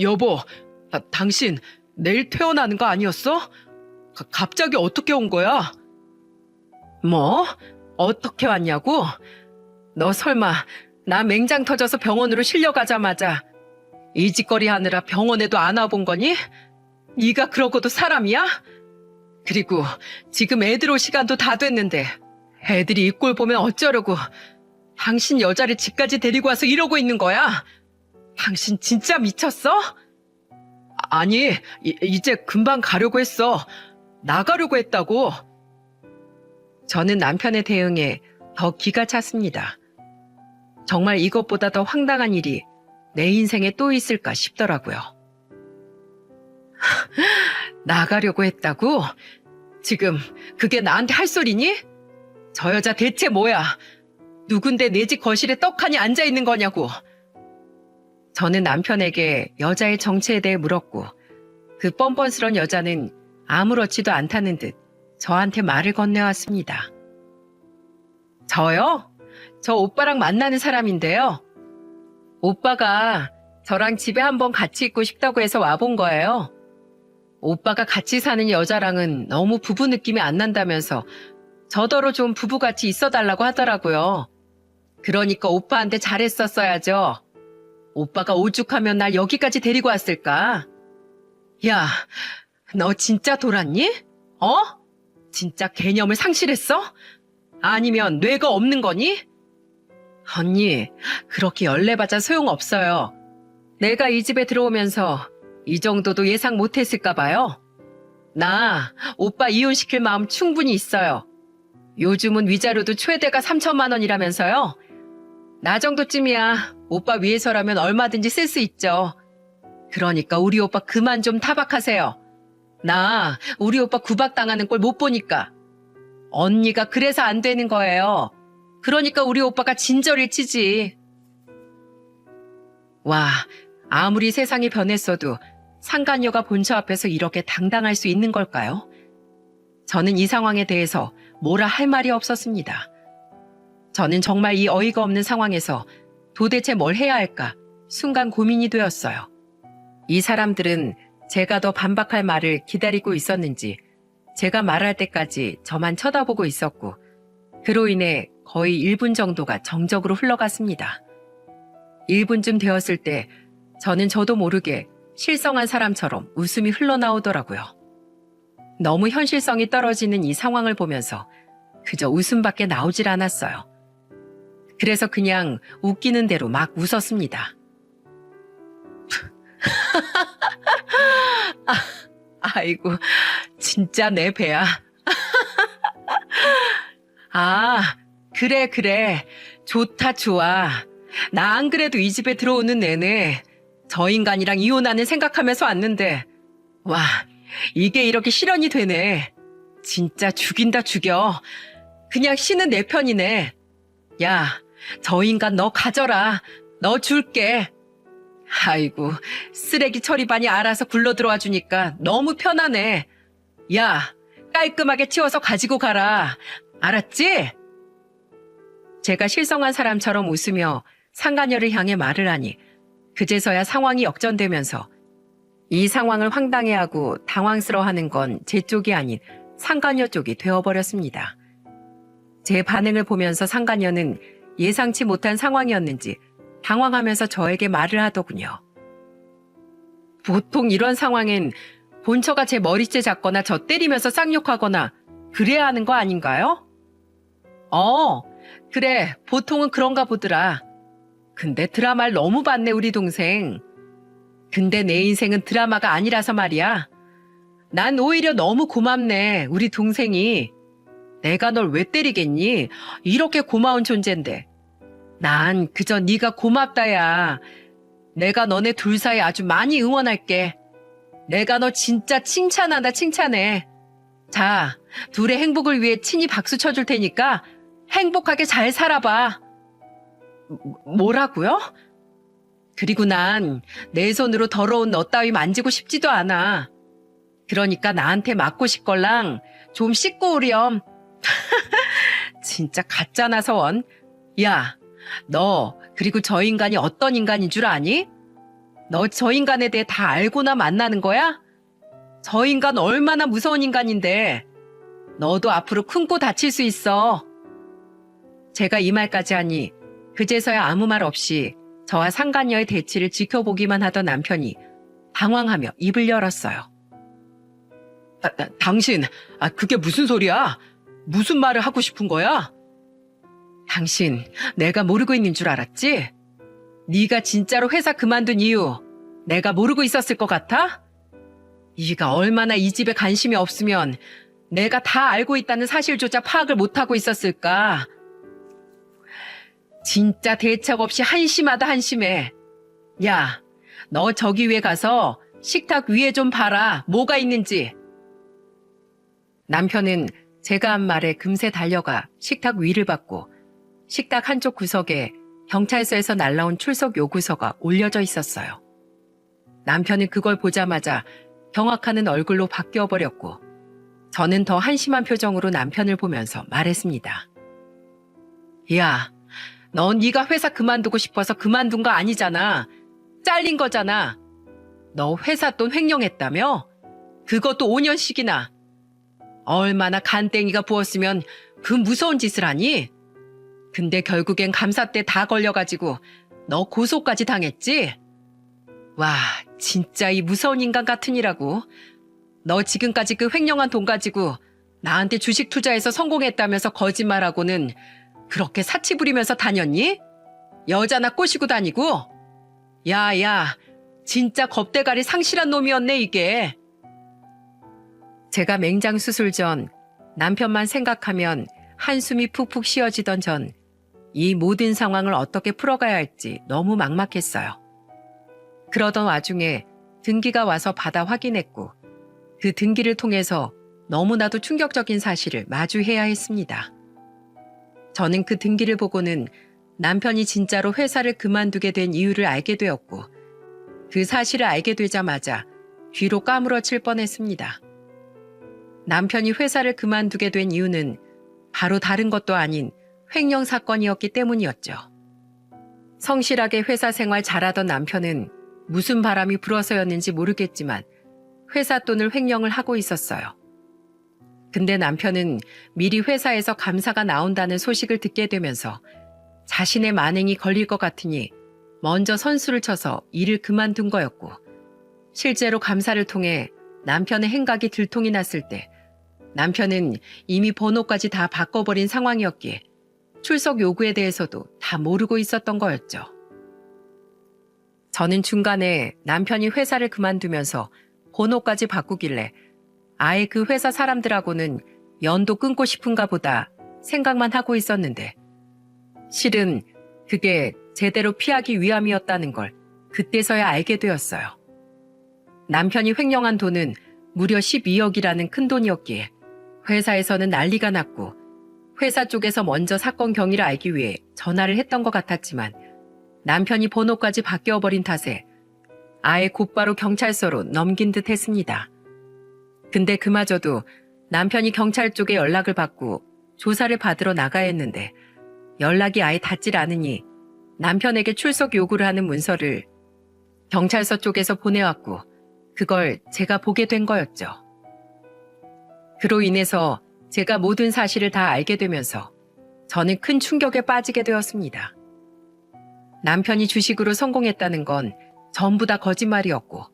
여보, 당신 내일 퇴원하는 거 아니었어? 갑자기 어떻게 온 거야? 뭐? 어떻게 왔냐고? 너 설마 나 맹장 터져서 병원으로 실려가자마자 이 짓거리 하느라 병원에도 안 와본 거니? 네가 그러고도 사람이야? 그리고 지금 애들 올 시간도 다 됐는데 애들이 이 꼴 보면 어쩌려고 당신 여자를 집까지 데리고 와서 이러고 있는 거야? 당신 진짜 미쳤어? 아니, 이제 금방 가려고 했어. 나가려고 했다고. 저는 남편의 대응에 더 기가 찼습니다. 정말 이것보다 더 황당한 일이 내 인생에 또 있을까 싶더라고요. 나가려고 했다고? 지금 그게 나한테 할 소리니? 저 여자 대체 뭐야? 누군데 내 집 거실에 떡하니 앉아있는 거냐고. 저는 남편에게 여자의 정체에 대해 물었고 그 뻔뻔스런 여자는 아무렇지도 않다는 듯 저한테 말을 건네왔습니다. 저요? 저 오빠랑 만나는 사람인데요. 오빠가 저랑 집에 한번 같이 있고 싶다고 해서 와본 거예요. 오빠가 같이 사는 여자랑은 너무 부부 느낌이 안 난다면서 저더러 좀 부부같이 있어달라고 하더라고요. 그러니까 오빠한테 잘했었어야죠. 오빠가 오죽하면 날 여기까지 데리고 왔을까? 야, 너 진짜 돌았니? 어? 진짜 개념을 상실했어? 아니면 뇌가 없는 거니? 언니, 그렇게 열내봤자 소용없어요. 내가 이 집에 들어오면서 이 정도도 예상 못했을까 봐요. 나 오빠 이혼시킬 마음 충분히 있어요. 요즘은 위자료도 최대가 3천만 원이라면서요. 나 정도쯤이야 오빠 위해서라면 얼마든지 쓸 수 있죠. 그러니까 우리 오빠 그만 좀 타박하세요. 나 우리 오빠 구박당하는 꼴 못 보니까. 언니가 그래서 안 되는 거예요. 그러니까 우리 오빠가 진저리를 치지. 와, 아무리 세상이 변했어도 상간녀가 본처 앞에서 이렇게 당당할 수 있는 걸까요? 저는 이 상황에 대해서 뭐라 할 말이 없었습니다. 저는 정말 이 어이가 없는 상황에서 도대체 뭘 해야 할까 순간 고민이 되었어요. 이 사람들은 제가 더 반박할 말을 기다리고 있었는지 제가 말할 때까지 저만 쳐다보고 있었고 그로 인해 거의 1분 정도가 정적으로 흘러갔습니다. 1분쯤 되었을 때 저는 저도 모르게 실성한 사람처럼 웃음이 흘러나오더라고요. 너무 현실성이 떨어지는 이 상황을 보면서 그저 웃음밖에 나오질 않았어요. 그래서 그냥 웃기는 대로 막 웃었습니다. 아이고, 진짜 내 배야. 아, 그래. 좋다, 좋아. 나 안 그래도 이 집에 들어오는 내내 저 인간이랑 이혼하는 생각하면서 왔는데, 와, 이게 이렇게 실현이 되네. 진짜 죽인다, 죽여. 그냥 신은 내 편이네. 야, 저 인간 너 가져라. 너 줄게. 아이고, 쓰레기 처리반이 알아서 굴러들어와 주니까 너무 편하네. 야, 깔끔하게 치워서 가지고 가라. 알았지? 제가 실성한 사람처럼 웃으며 상간녀를 향해 말을 하니 그제서야 상황이 역전되면서 이 상황을 황당해하고 당황스러워하는 건 제 쪽이 아닌 상간녀 쪽이 되어버렸습니다. 제 반응을 보면서 상간녀는 예상치 못한 상황이었는지 당황하면서 저에게 말을 하더군요. 보통 이런 상황엔 본처가 제 머리채 잡거나 저 때리면서 쌍욕하거나 그래야 하는 거 아닌가요? 그래, 보통은 그런가 보더라. 근데 드라마를 너무 봤네, 우리 동생. 근데 내 인생은 드라마가 아니라서 말이야. 난 오히려 너무 고맙네, 우리 동생이. 내가 널 왜 때리겠니? 이렇게 고마운 존재인데. 난 그저 네가 고맙다야. 내가 너네 둘 사이 아주 많이 응원할게. 내가 너 진짜 칭찬한다, 칭찬해. 자, 둘의 행복을 위해 친히 박수 쳐줄 테니까 행복하게 잘 살아봐. 뭐라고요? 그리고 난 내 손으로 더러운 너 따위 만지고 싶지도 않아. 그러니까 나한테 맞고 싶걸랑 좀 씻고 오렴. 진짜 가짜나 서원. 야, 너 그리고 저 인간이 어떤 인간인 줄 아니? 너 저 인간에 대해 다 알고나 만나는 거야? 저 인간 얼마나 무서운 인간인데. 너도 앞으로 큰 코 다칠 수 있어. 제가 이 말까지 하니 그제서야 아무 말 없이 저와 상간녀의 대치를 지켜보기만 하던 남편이 당황하며 입을 열었어요. 당신, 그게 무슨 소리야? 무슨 말을 하고 싶은 거야? 당신, 내가 모르고 있는 줄 알았지? 네가 진짜로 회사 그만둔 이유 내가 모르고 있었을 것 같아? 네가 얼마나 이 집에 관심이 없으면 내가 다 알고 있다는 사실조차 파악을 못하고 있었을까? 진짜 대책 없이 한심하다, 한심해. 야, 너 저기 위에 가서 식탁 위에 좀 봐라. 뭐가 있는지. 남편은 제가 한 말에 금세 달려가 식탁 위를 봤고 식탁 한쪽 구석에 경찰서에서 날라온 출석 요구서가 올려져 있었어요. 남편은 그걸 보자마자 경악하는 얼굴로 바뀌어버렸고 저는 더 한심한 표정으로 남편을 보면서 말했습니다. 야, 넌 네가 회사 그만두고 싶어서 그만둔 거 아니잖아. 잘린 거잖아. 너 회사 돈 횡령했다며? 그것도 5년씩이나. 얼마나 간땡이가 부었으면 그 무서운 짓을 하니? 근데 결국엔 감사 때 다 걸려가지고 너 고소까지 당했지? 와, 진짜 이 무서운 인간 같으니라고. 너 지금까지 그 횡령한 돈 가지고 나한테 주식 투자해서 성공했다면서 거짓말하고는 그렇게 사치 부리면서 다녔니? 여자나 꼬시고 다니고? 야, 진짜 겁대가리 상실한 놈이었네 이게. 제가 맹장 수술 전 남편만 생각하면 한숨이 푹푹 쉬어지던 전 이 모든 상황을 어떻게 풀어가야 할지 너무 막막했어요. 그러던 와중에 등기가 와서 받아 확인했고 그 등기를 통해서 너무나도 충격적인 사실을 마주해야 했습니다. 저는 그 등기를 보고는 남편이 진짜로 회사를 그만두게 된 이유를 알게 되었고 그 사실을 알게 되자마자 귀로 까무러칠 뻔했습니다. 남편이 회사를 그만두게 된 이유는 바로 다른 것도 아닌 횡령 사건이었기 때문이었죠. 성실하게 회사 생활 잘하던 남편은 무슨 바람이 불어서였는지 모르겠지만 회사 돈을 횡령을 하고 있었어요. 근데 남편은 미리 회사에서 감사가 나온다는 소식을 듣게 되면서 자신의 만행이 걸릴 것 같으니 먼저 선수를 쳐서 일을 그만둔 거였고 실제로 감사를 통해 남편의 행각이 들통이 났을 때 남편은 이미 번호까지 다 바꿔버린 상황이었기에 출석 요구에 대해서도 다 모르고 있었던 거였죠. 저는 중간에 남편이 회사를 그만두면서 번호까지 바꾸길래 아예 그 회사 사람들하고는 연도 끊고 싶은가 보다 생각만 하고 있었는데 실은 그게 제대로 피하기 위함이었다는 걸 그때서야 알게 되었어요. 남편이 횡령한 돈은 무려 12억이라는 큰 돈이었기에 회사에서는 난리가 났고 회사 쪽에서 먼저 사건 경위를 알기 위해 전화를 했던 것 같았지만 남편이 번호까지 바뀌어버린 탓에 아예 곧바로 경찰서로 넘긴 듯 했습니다. 근데 그마저도 남편이 경찰 쪽에 연락을 받고 조사를 받으러 나가야 했는데 연락이 아예 닿질 않으니 남편에게 출석 요구를 하는 문서를 경찰서 쪽에서 보내왔고 그걸 제가 보게 된 거였죠. 그로 인해서 제가 모든 사실을 다 알게 되면서 저는 큰 충격에 빠지게 되었습니다. 남편이 주식으로 성공했다는 건 전부 다 거짓말이었고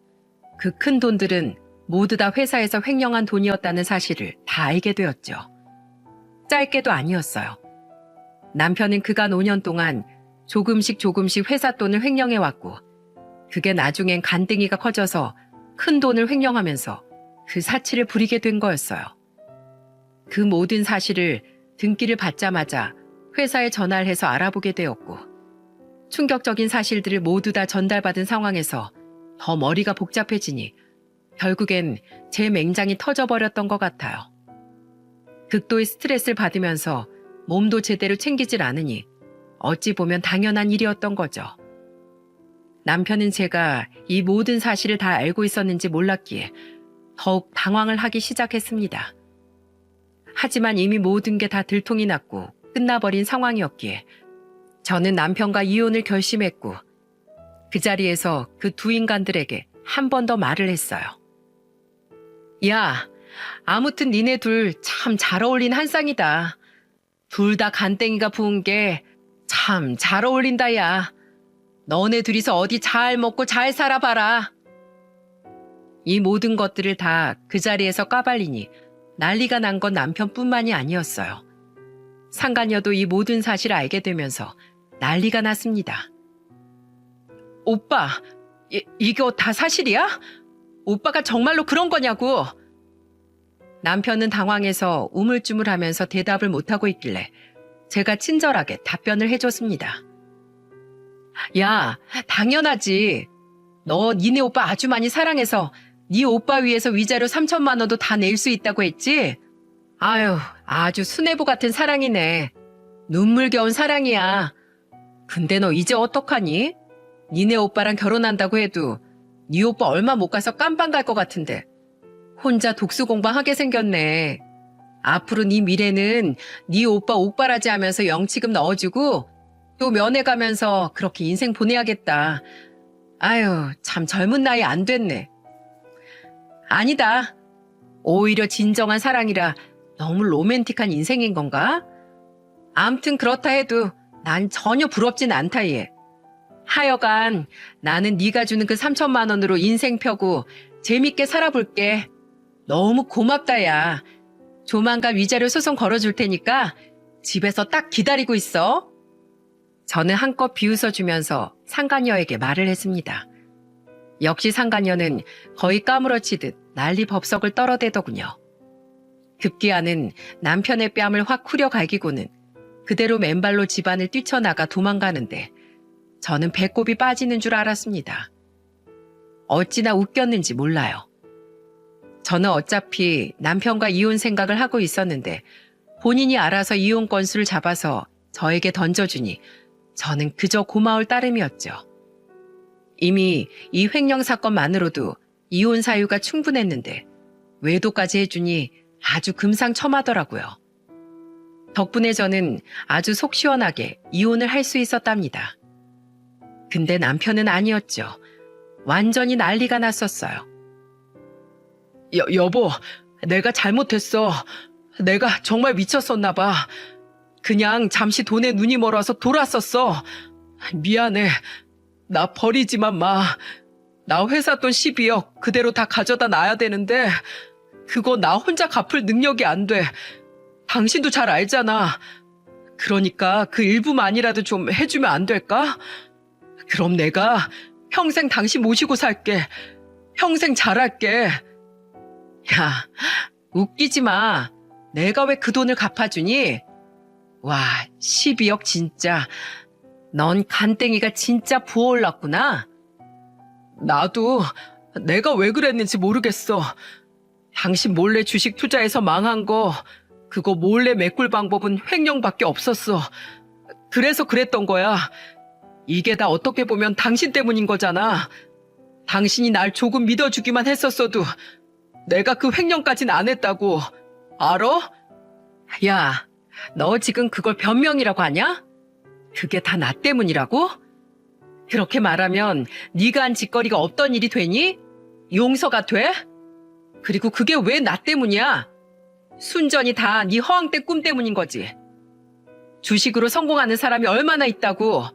그 큰 돈들은 모두 다 회사에서 횡령한 돈이었다는 사실을 다 알게 되었죠. 짧게도 아니었어요. 남편은 그간 5년 동안 조금씩 회사 돈을 횡령해왔고 그게 나중엔 간땡이가 커져서 큰 돈을 횡령하면서 그 사치를 부리게 된 거였어요. 그 모든 사실을 등기를 받자마자 회사에 전화를 해서 알아보게 되었고 충격적인 사실들을 모두 다 전달받은 상황에서 더 머리가 복잡해지니 결국엔 제 맹장이 터져버렸던 것 같아요. 극도의 스트레스를 받으면서 몸도 제대로 챙기질 않으니 어찌 보면 당연한 일이었던 거죠. 남편은 제가 이 모든 사실을 다 알고 있었는지 몰랐기에 더욱 당황을 하기 시작했습니다. 하지만 이미 모든 게 다 들통이 났고 끝나버린 상황이었기에 저는 남편과 이혼을 결심했고 그 자리에서 그 두 인간들에게 한 번 더 말을 했어요. 야, 아무튼 니네 둘 참 잘 어울린 한 쌍이다. 둘 다 간땡이가 부은 게 참 잘 어울린다 야. 너네 둘이서 어디 잘 먹고 잘 살아봐라. 이 모든 것들을 다 그 자리에서 까발리니 난리가 난 건 남편뿐만이 아니었어요. 상간녀도 이 모든 사실을 알게 되면서 난리가 났습니다. 오빠, 이거 다 사실이야? 오빠가 정말로 그런 거냐고. 남편은 당황해서 우물쭈물하면서 대답을 못하고 있길래 제가 친절하게 답변을 해줬습니다. 야, 당연하지. 너 니네 오빠 아주 많이 사랑해서 네 오빠 위해서 위자료 3천만 원도 다 낼 수 있다고 했지? 아유, 아주 수뇌부 같은 사랑이네. 눈물겨운 사랑이야. 근데 너 이제 어떡하니? 니네 오빠랑 결혼한다고 해도 네 오빠 얼마 못 가서 깜빵 갈 것 같은데 혼자 독수 공방하게 생겼네. 앞으로 네 미래는 네 오빠 옥바라지 하면서 영치금 넣어주고 또 면회 가면서 그렇게 인생 보내야겠다. 아유, 참 젊은 나이 안 됐네. 아니다. 오히려 진정한 사랑이라 너무 로맨틱한 인생인 건가? 암튼 그렇다 해도 난 전혀 부럽진 않다 얘. 하여간 나는 네가 주는 그 3천만 원으로 인생 펴고 재밌게 살아볼게. 너무 고맙다 야. 조만간 위자료 소송 걸어줄 테니까 집에서 딱 기다리고 있어. 저는 한껏 비웃어주면서 상간녀에게 말을 했습니다. 역시 상간녀는 거의 까무러치듯 난리 법석을 떨어대더군요. 급기야는 남편의 뺨을 확 후려갈기고는 그대로 맨발로 집안을 뛰쳐나가 도망가는데 저는 배꼽이 빠지는 줄 알았습니다. 어찌나 웃겼는지 몰라요. 저는 어차피 남편과 이혼 생각을 하고 있었는데 본인이 알아서 이혼 건수를 잡아서 저에게 던져주니 저는 그저 고마울 따름이었죠. 이미 이 횡령 사건만으로도 이혼 사유가 충분했는데 외도까지 해주니 아주 금상첨화더라고요. 덕분에 저는 아주 속 시원하게 이혼을 할 수 있었답니다. 근데 남편은 아니었죠. 완전히 난리가 났었어요. 여보, 내가 잘못했어. 내가 정말 미쳤었나 봐. 그냥 잠시 돈에 눈이 멀어서 돌았었어. 미안해. 나 버리지만 마. 나 회사 돈 12억 그대로 다 가져다 놔야 되는데 그거 나 혼자 갚을 능력이 안 돼. 당신도 잘 알잖아. 그러니까 그 일부만이라도 좀 해주면 안 될까? 그럼 내가 평생 당신 모시고 살게. 평생 잘할게. 야, 웃기지 마. 내가 왜 그 돈을 갚아주니? 와, 12억 진짜. 넌 간땡이가 진짜 부어올랐구나. 나도 내가 왜 그랬는지 모르겠어. 당신 몰래 주식 투자해서 망한 거 그거 몰래 메꿀 방법은 횡령밖에 없었어. 그래서 그랬던 거야. 이게 다 어떻게 보면 당신 때문인 거잖아. 당신이 날 조금 믿어주기만 했었어도 내가 그 횡령까진 안 했다고. 알아? 야, 너 지금 그걸 변명이라고 하냐? 그게 다 나 때문이라고? 그렇게 말하면 네가 한 짓거리가 없던 일이 되니? 용서가 돼? 그리고 그게 왜 나 때문이야? 순전히 다 네 허황된 꿈 때문인 거지. 주식으로 성공하는 사람이 얼마나 있다고.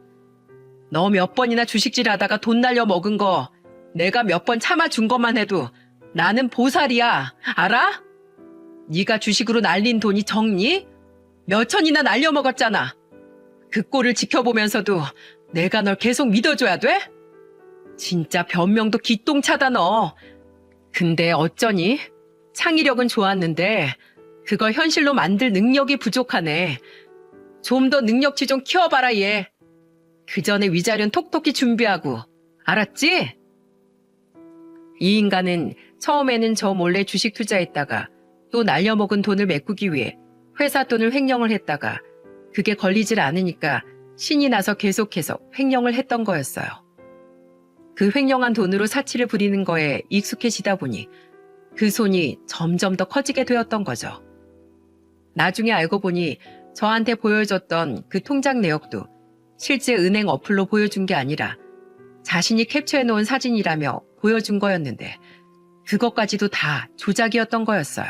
너 몇 번이나 주식질 하다가 돈 날려 먹은 거 내가 몇 번 참아준 것만 해도 나는 보살이야. 알아? 네가 주식으로 날린 돈이 적니? 몇 천이나 날려 먹었잖아. 그 꼴을 지켜보면서도 내가 널 계속 믿어줘야 돼? 진짜 변명도 기똥차다 너. 근데 어쩌니? 창의력은 좋았는데 그걸 현실로 만들 능력이 부족하네. 좀 더 능력치 좀 키워봐라 얘. 그 전에 위자료는 톡톡히 준비하고. 알았지? 이 인간은 처음에는 저 몰래 주식 투자했다가 또 날려먹은 돈을 메꾸기 위해 회사 돈을 횡령을 했다가 그게 걸리질 않으니까 신이 나서 계속해서 횡령을 했던 거였어요. 그 횡령한 돈으로 사치를 부리는 거에 익숙해지다 보니 그 손이 점점 더 커지게 되었던 거죠. 나중에 알고 보니 저한테 보여줬던 그 통장 내역도 실제 은행 어플로 보여준 게 아니라 자신이 캡처해놓은 사진이라며 보여준 거였는데 그것까지도 다 조작이었던 거였어요.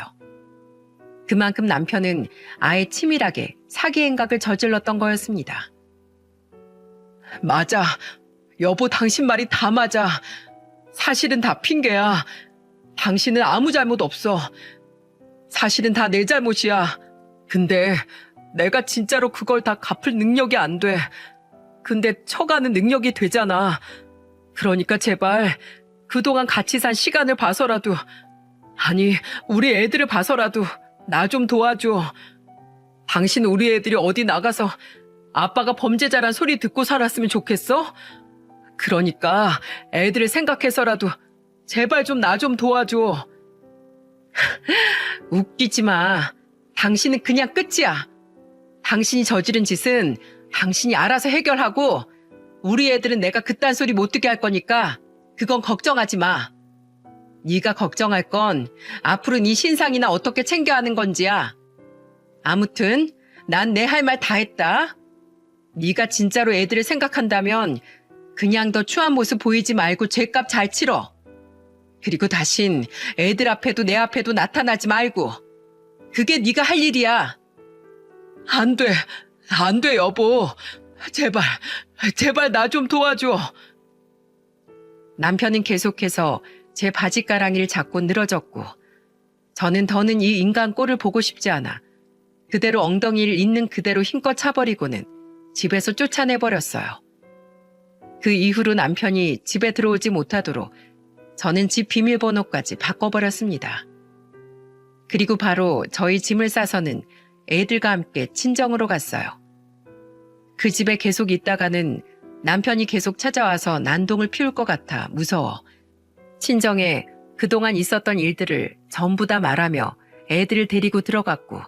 그만큼 남편은 아예 치밀하게 사기 행각을 저질렀던 거였습니다. 맞아. 여보 당신 말이 다 맞아. 사실은 다 핑계야. 당신은 아무 잘못 없어. 사실은 다 내 잘못이야. 근데 내가 진짜로 그걸 다 갚을 능력이 안 돼. 근데 쳐가는 능력이 되잖아. 그러니까 제발 그동안 같이 산 시간을 봐서라도, 아니 우리 애들을 봐서라도 나 좀 도와줘. 당신 우리 애들이 어디 나가서 아빠가 범죄자란 소리 듣고 살았으면 좋겠어? 그러니까 애들을 생각해서라도 제발 좀 나 좀 도와줘. 웃기지 마. 당신은 그냥 끝이야. 당신이 저지른 짓은 당신이 알아서 해결하고 우리 애들은 내가 그딴 소리 못 듣게 할 거니까 그건 걱정하지 마. 네가 걱정할 건 앞으로 네 신상이나 어떻게 챙겨야 하는 건지야. 아무튼 난 내 할 말 다 했다. 네가 진짜로 애들을 생각한다면 그냥 더 추한 모습 보이지 말고 죗값 잘 치러. 그리고 다신 애들 앞에도 내 앞에도 나타나지 말고. 그게 네가 할 일이야. 안 돼. 안 돼, 여보. 제발 나 좀 도와줘. 남편은 계속해서 제 바지가랑이를 잡고 늘어졌고 저는 더는 이 인간 꼴을 보고 싶지 않아 그대로 엉덩이를 있는 그대로 힘껏 차버리고는 집에서 쫓아내버렸어요. 그 이후로 남편이 집에 들어오지 못하도록 저는 집 비밀번호까지 바꿔버렸습니다. 그리고 바로 저희 짐을 싸서는 애들과 함께 친정으로 갔어요. 그 집에 계속 있다가는 남편이 계속 찾아와서 난동을 피울 것 같아 무서워 친정에 그동안 있었던 일들을 전부 다 말하며 애들을 데리고 들어갔고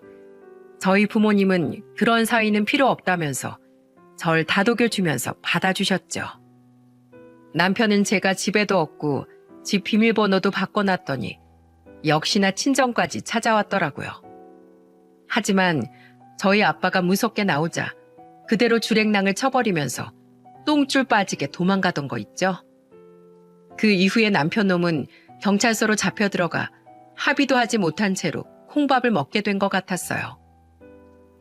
저희 부모님은 그런 사이는 필요 없다면서 절 다독여주면서 받아주셨죠. 남편은 제가 집에도 없고 집 비밀번호도 바꿔놨더니 역시나 친정까지 찾아왔더라고요. 하지만 저희 아빠가 무섭게 나오자 그대로 주랭랑을 쳐버리면서 똥줄 빠지게 도망가던 거 있죠. 그 이후에 남편 놈은 경찰서로 잡혀 들어가 합의도 하지 못한 채로 콩밥을 먹게 된 것 같았어요.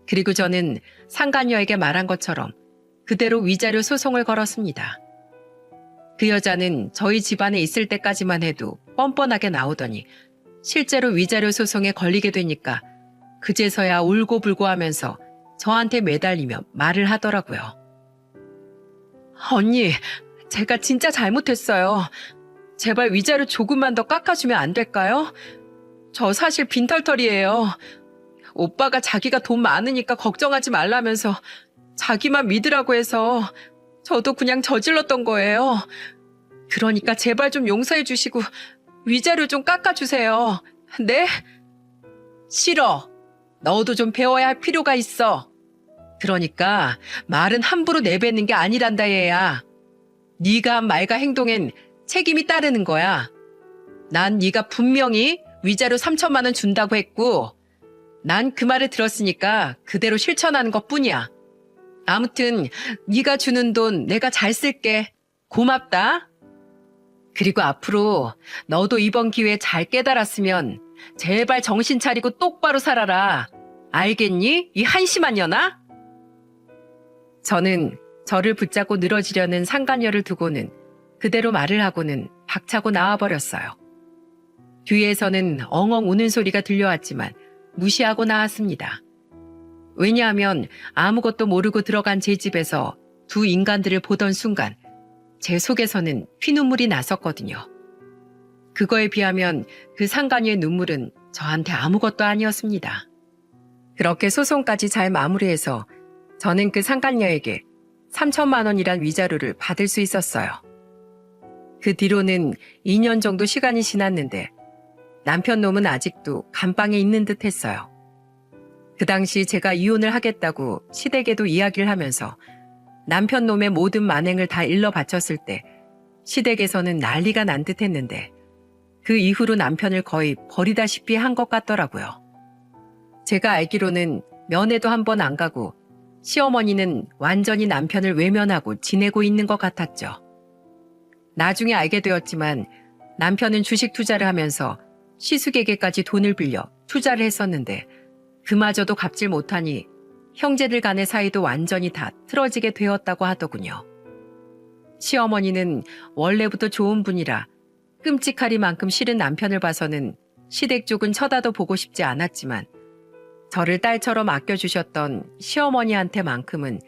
그리고 저는 상간녀에게 말한 것처럼 그대로 위자료 소송을 걸었습니다. 그 여자는 저희 집안에 있을 때까지만 해도 뻔뻔하게 나오더니 실제로 위자료 소송에 걸리게 되니까 그제서야 울고불고 하면서 저한테 매달리며 말을 하더라고요. 언니, 제가 진짜 잘못했어요. 제발 위자료 조금만 더 깎아주면 안 될까요? 저 사실 빈털털이에요. 오빠가 자기가 돈 많으니까 걱정하지 말라면서 자기만 믿으라고 해서 저도 그냥 저질렀던 거예요. 그러니까 제발 좀 용서해 주시고 위자료 좀 깎아주세요. 네? 싫어. 너도 좀 배워야 할 필요가 있어. 그러니까 말은 함부로 내뱉는 게 아니란다 얘야. 네가 한 말과 행동엔 책임이 따르는 거야. 난 네가 분명히 위자료 3천만 원 준다고 했고 난 그 말을 들었으니까 그대로 실천하는 것뿐이야. 아무튼 네가 주는 돈 내가 잘 쓸게. 고맙다. 그리고 앞으로 너도 이번 기회에 잘 깨달았으면 제발 정신 차리고 똑바로 살아라. 알겠니? 이 한심한 년아? 저는 저를 붙잡고 늘어지려는 상간녀를 두고는 그대로 말을 하고는 박차고 나와버렸어요. 뒤에서는 엉엉 우는 소리가 들려왔지만 무시하고 나왔습니다. 왜냐하면 아무것도 모르고 들어간 제 집에서 두 인간들을 보던 순간 제 속에서는 피눈물이 났었거든요. 그거에 비하면 그 상간녀의 눈물은 저한테 아무것도 아니었습니다. 그렇게 소송까지 잘 마무리해서 저는 그 상간녀에게 3천만 원이란 위자료를 받을 수 있었어요. 그 뒤로는 2년 정도 시간이 지났는데 남편 놈은 아직도 감방에 있는 듯 했어요. 그 당시 제가 이혼을 하겠다고 시댁에도 이야기를 하면서 남편 놈의 모든 만행을 다 일러 바쳤을 때 시댁에서는 난리가 난 듯 했는데 그 이후로 남편을 거의 버리다시피 한 것 같더라고요. 제가 알기로는 면회도 한 번 안 가고 시어머니는 완전히 남편을 외면하고 지내고 있는 것 같았죠. 나중에 알게 되었지만 남편은 주식 투자를 하면서 시숙에게까지 돈을 빌려 투자를 했었는데 그마저도 갚질 못하니 형제들 간의 사이도 완전히 다 틀어지게 되었다고 하더군요. 시어머니는 원래부터 좋은 분이라 끔찍하리만큼 싫은 남편을 봐서는 시댁 쪽은 쳐다도 보고 싶지 않았지만 저를 딸처럼 아껴주셨던 시어머니한테만큼은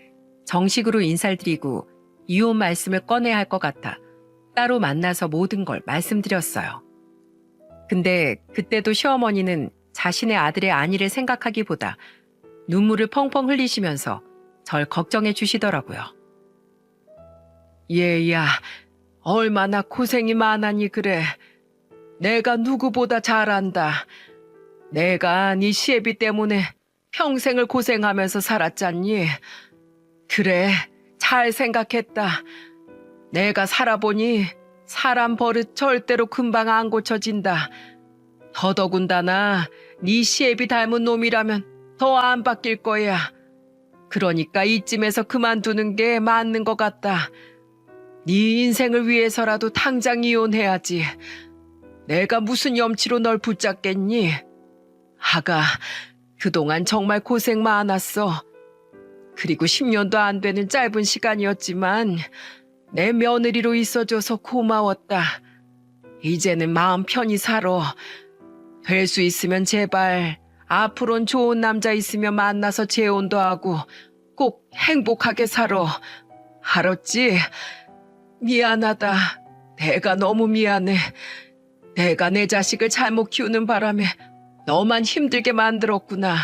정식으로 인사를 드리고 이혼 말씀을 꺼내야 할 것 같아 따로 만나서 모든 걸 말씀드렸어요. 근데 그때도 시어머니는 자신의 아들의 안위를 생각하기보다 눈물을 펑펑 흘리시면서 절 걱정해 주시더라고요. 얘야, 얼마나 고생이 많아니 그래. 내가 누구보다 잘 안다. 내가 네 시애비 때문에 평생을 고생하면서 살았잖니. 그래, 잘 생각했다. 내가 살아보니 사람 버릇 절대로 금방 안 고쳐진다. 더더군다나 네 시애비 닮은 놈이라면 더 안 바뀔 거야. 그러니까 이쯤에서 그만두는 게 맞는 것 같다. 네 인생을 위해서라도 당장 이혼해야지. 내가 무슨 염치로 널 붙잡겠니? 아가, 그동안 정말 고생 많았어. 그리고 10년도 안 되는 짧은 시간이었지만 내 며느리로 있어줘서 고마웠다. 이제는 마음 편히 살아. 될 수 있으면 제발 앞으론 좋은 남자 있으면 만나서 재혼도 하고 꼭 행복하게 살아. 알았지? 미안하다. 내가 너무 미안해. 내가 내 자식을 잘못 키우는 바람에 너만 힘들게 만들었구나.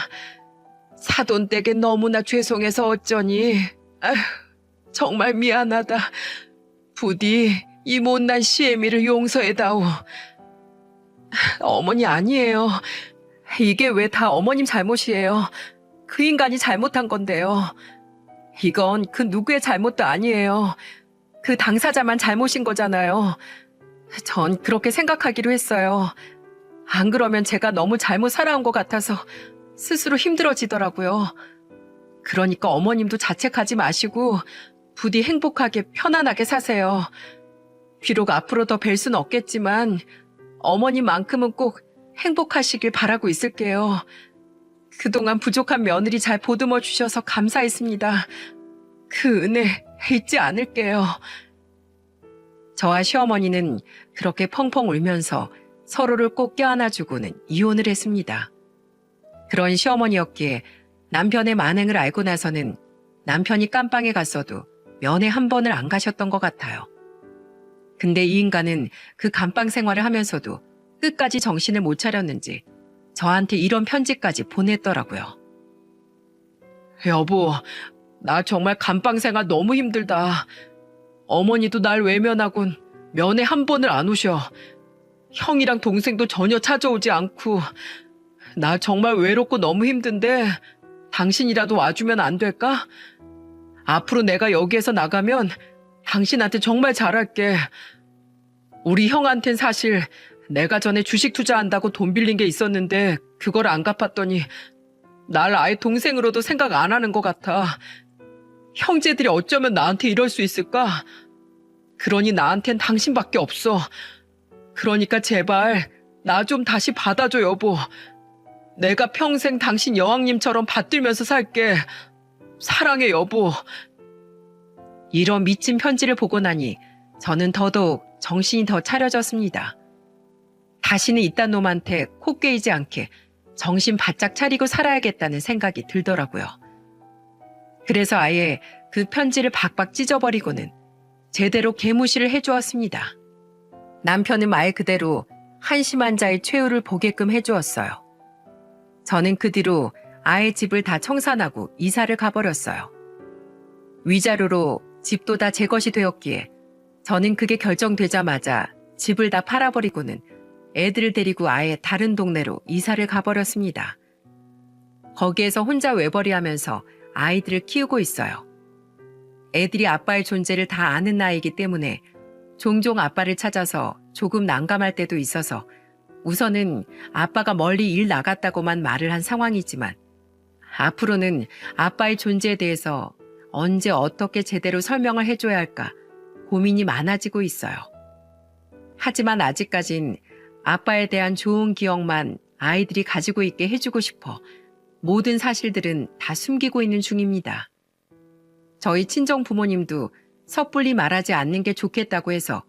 사돈댁에 너무나 죄송해서 어쩌니. 아휴, 정말 미안하다. 부디 이 못난 시애미를 용서해다오. 어머니 아니에요. 이게 왜 다 어머님 잘못이에요. 그 인간이 잘못한 건데요. 이건 그 누구의 잘못도 아니에요. 그 당사자만 잘못인 거잖아요. 전 그렇게 생각하기로 했어요. 안 그러면 제가 너무 잘못 살아온 것 같아서 스스로 힘들어지더라고요. 그러니까 어머님도 자책하지 마시고 부디 행복하게 편안하게 사세요. 비록 앞으로 더 뵐 순 없겠지만 어머님만큼은 꼭 행복하시길 바라고 있을게요. 그동안 부족한 며느리 잘 보듬어 주셔서 감사했습니다. 그 은혜 잊지 않을게요. 저와 시어머니는 그렇게 펑펑 울면서 서로를 꼭 껴안아주고는 이혼을 했습니다. 그런 시어머니였기에 남편의 만행을 알고 나서는 남편이 깜빵에 갔어도 면회 한 번을 안 가셨던 것 같아요. 근데 이 인간은 그 감방 생활을 하면서도 끝까지 정신을 못 차렸는지 저한테 이런 편지까지 보냈더라고요. 여보, 나 정말 감방 생활 너무 힘들다. 어머니도 날 외면하곤 면회 한 번을 안 오셔. 형이랑 동생도 전혀 찾아오지 않고 나 정말 외롭고 너무 힘든데 당신이라도 와주면 안 될까? 앞으로 내가 여기에서 나가면 당신한테 정말 잘할게. 우리 형한텐 사실 내가 전에 주식 투자한다고 돈 빌린 게 있었는데 그걸 안 갚았더니 날 아예 동생으로도 생각 안 하는 것 같아. 형제들이 어쩌면 나한테 이럴 수 있을까? 그러니 나한텐 당신밖에 없어. 그러니까 제발 나 좀 다시 받아줘 여보. 내가 평생 당신 여왕님처럼 받들면서 살게. 사랑해 여보. 이런 미친 편지를 보고 나니 저는 더더욱 정신이 더 차려졌습니다. 다시는 이딴 놈한테 코 깨이지 않게 정신 바짝 차리고 살아야겠다는 생각이 들더라고요. 그래서 아예 그 편지를 박박 찢어버리고는 제대로 개무시를 해주었습니다. 남편은 말 그대로 한심한 자의 최후를 보게끔 해주었어요. 저는 그 뒤로 아예 집을 다 청산하고 이사를 가버렸어요. 위자료로 집도 다 제 것이 되었기에 저는 그게 결정되자마자 집을 다 팔아버리고는 애들을 데리고 아예 다른 동네로 이사를 가버렸습니다. 거기에서 혼자 외벌이하면서 아이들을 키우고 있어요. 애들이 아빠의 존재를 다 아는 나이이기 때문에 종종 아빠를 찾아서 조금 난감할 때도 있어서 우선은 아빠가 멀리 일 나갔다고만 말을 한 상황이지만 앞으로는 아빠의 존재에 대해서 언제 어떻게 제대로 설명을 해줘야 할까 고민이 많아지고 있어요. 하지만 아직까진 아빠에 대한 좋은 기억만 아이들이 가지고 있게 해주고 싶어 모든 사실들은 다 숨기고 있는 중입니다. 저희 친정 부모님도 섣불리 말하지 않는 게 좋겠다고 해서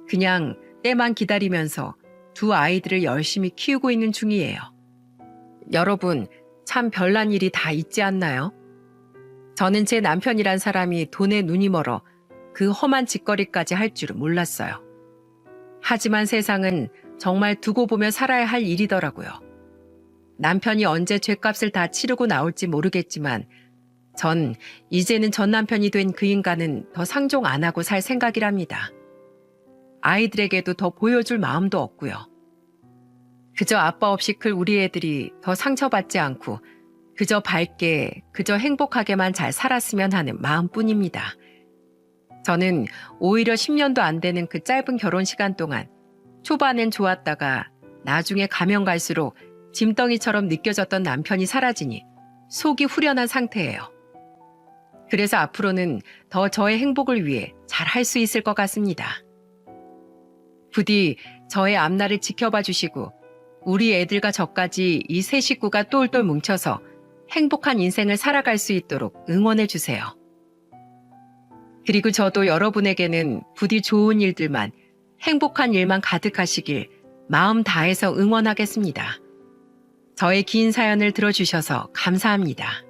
그냥 때만 기다리면서 두 아이들을 열심히 키우고 있는 중이에요. 여러분, 참 별난 일이 다 있지 않나요? 저는 제 남편이란 사람이 돈에 눈이 멀어 그 험한 짓거리까지 할 줄은 몰랐어요. 하지만 세상은 정말 두고 보며 살아야 할 일이더라고요. 남편이 언제 죗값을 다 치르고 나올지 모르겠지만 전 이제는 전 남편이 된 그 인간은 더 상종 안 하고 살 생각이랍니다. 아이들에게도 더 보여줄 마음도 없고요. 그저 아빠 없이 클 우리 애들이 더 상처받지 않고 그저 밝게, 그저 행복하게만 잘 살았으면 하는 마음뿐입니다. 저는 오히려 10년도 안 되는 그 짧은 결혼 시간 동안 초반엔 좋았다가 나중에 가면 갈수록 짐덩이처럼 느껴졌던 남편이 사라지니 속이 후련한 상태예요. 그래서 앞으로는 더 저의 행복을 위해 잘 할 수 있을 것 같습니다. 부디 저의 앞날을 지켜봐 주시고 우리 애들과 저까지 이 세 식구가 똘똘 뭉쳐서 행복한 인생을 살아갈 수 있도록 응원해 주세요. 그리고 저도 여러분에게는 부디 좋은 일들만, 행복한 일만 가득하시길 마음 다해서 응원하겠습니다. 저의 긴 사연을 들어주셔서 감사합니다.